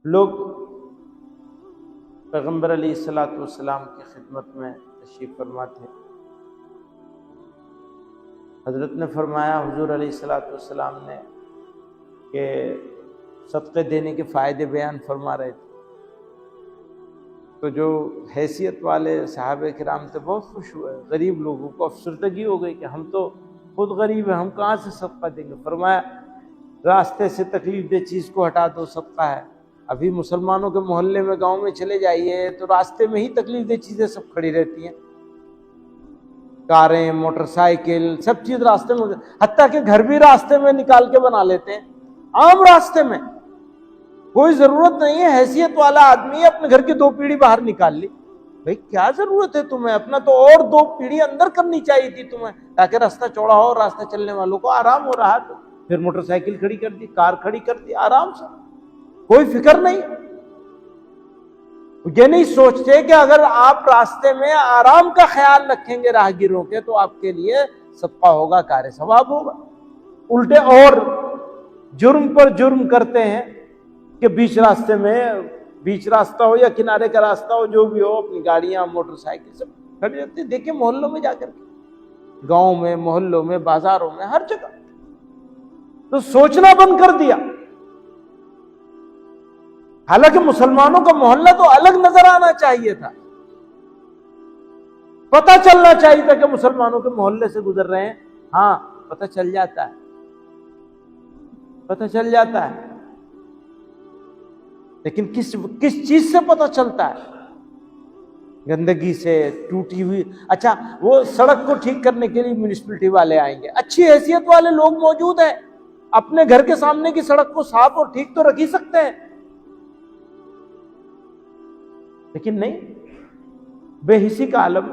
لوگ پیغمبر علیہ السلام کی خدمت میں تشریف فرما تھے۔ حضرت نے فرمایا، حضور علیہ السلام نے کہ صدقے دینے کے فائدے بیان فرما رہے تھے، تو جو حیثیت والے صحابہ کرام تھے بہت خوش ہوئے۔ غریب لوگوں کو افسردگی ہو گئی کہ ہم تو خود غریب ہیں، ہم کہاں سے صدقہ دیں گے۔ فرمایا راستے سے تکلیف دہ چیز کو ہٹا دو، صدقہ ہے۔ ابھی مسلمانوں کے محلے میں گاؤں میں چلے جائیے تو راستے میں ہی تکلیف دہ چیزیں سب کھڑی رہتی ہیں، کاریں، موٹر سائیکل، سب چیز راستے میں، حتیٰ کہ گھر بھی راستے میں نکال کے بنا لیتے ہیں، عام راستے میں۔ کوئی ضرورت نہیں ہے، حیثیت والا آدمی ہے، اپنے گھر کی 2 پیڑھی باہر نکال لی۔ بھائی کیا ضرورت ہے تمہیں، اپنا تو اور 2 پیڑھی اندر کرنی چاہیے تھی تمہیں، تاکہ راستہ چوڑا ہو، راستہ چلنے والوں کو آرام ہو رہا۔ تو پھر موٹر سائیکل کھڑی کر دی، کار کھڑی کر دی آرام سے، کوئی فکر نہیں۔ یہ نہیں سوچتے کہ اگر آپ راستے میں آرام کا خیال رکھیں گے راہگیروں کے تو آپ کے لیے صدقہ ہوگا، کار ثواب ہوگا۔ الٹے اور جرم پر جرم کرتے ہیں کہ بیچ راستے میں، بیچ راستہ ہو یا کنارے کا راستہ ہو، جو بھی ہو، اپنی گاڑیاں، موٹر سائیکل سب کھڑی رہتی ہیں۔ دیکھیں محلوں میں جا کر کے، گاؤں میں، محلوں میں، بازاروں میں، ہر جگہ۔ تو سوچنا بند کر دیا۔ حالانکہ مسلمانوں کا محلہ تو الگ نظر آنا چاہیے تھا، پتہ چلنا چاہیے تھا کہ مسلمانوں کے محلے سے گزر رہے ہیں۔ ہاں پتہ چل جاتا ہے، پتہ چل جاتا ہے، لیکن کس چیز سے پتہ چلتا ہے؟ گندگی سے، ٹوٹی ہوئی۔ اچھا وہ سڑک کو ٹھیک کرنے کے لیے میونسپلٹی والے آئیں گے، اچھی حیثیت والے لوگ موجود ہیں، اپنے گھر کے سامنے کی سڑک کو صاف اور ٹھیک تو رکھ ہی سکتے ہیں، لیکن نہیں، بے حسی کا عالم،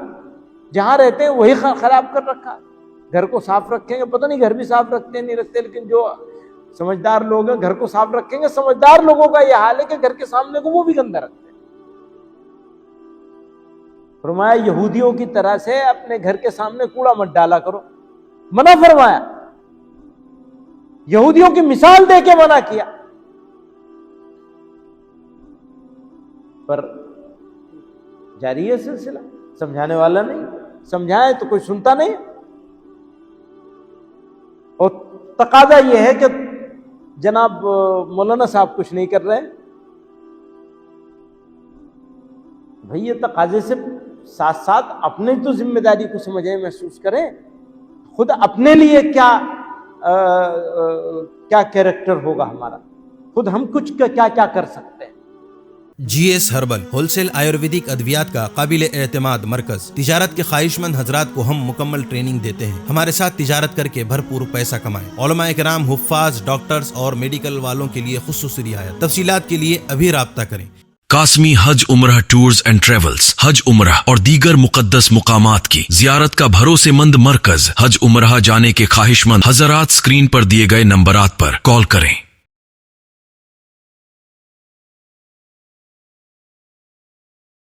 جہاں رہتے ہیں وہی خراب کر رکھا۔ گھر کو صاف رکھیں گے، پتہ نہیں گھر بھی صاف رکھتے ہیں نہیں رکھتے، لیکن جو سمجھدار لوگ ہیں گھر کو صاف رکھیں گے۔ سمجھدار لوگوں کا یہ حال ہے کہ گھر کے سامنے کو وہ بھی گندا رکھتے ہیں۔ فرمایا یہودیوں کی طرح سے اپنے گھر کے سامنے کوڑا مت ڈالا کرو، منع فرمایا، یہودیوں کی مثال دے کے منع کیا۔ پر جاری ہے سلسلہ، سمجھانے والا نہیں، سمجھائے تو کوئی سنتا نہیں۔ اور تقاضا یہ ہے کہ جناب مولانا صاحب کچھ نہیں کر رہے، بھئی یہ تقاضے سے ساتھ ساتھ اپنے تو ذمہ داری کو سمجھیں، محسوس کریں، خود اپنے لیے کیا کیریکٹر ہوگا ہمارا، خود ہم کچھ کیا کر سکتے ہیں۔ G S herbal wholesale Ayurvedic ادویات کا قابل اعتماد مرکز۔ تجارت کے خواہش مند حضرات کو ہم مکمل ٹریننگ دیتے ہیں۔ ہمارے ساتھ تجارت کر کے بھرپور پیسہ کمائیں۔ علماء کرام، حفاظ، ڈاکٹرز اور میڈیکل والوں کے لیے خصوصی رعایت۔ تفصیلات کے لیے ابھی رابطہ کریں۔ قاسمی حج عمرہ ٹورز اینڈ ٹریولز، حج عمرہ اور دیگر مقدس مقامات کی زیارت کا بھروسے مند مرکز۔ حج عمرہ جانے کے خواہش مند حضرات اسکرین پر دیے گئے نمبرات پر کال کریں۔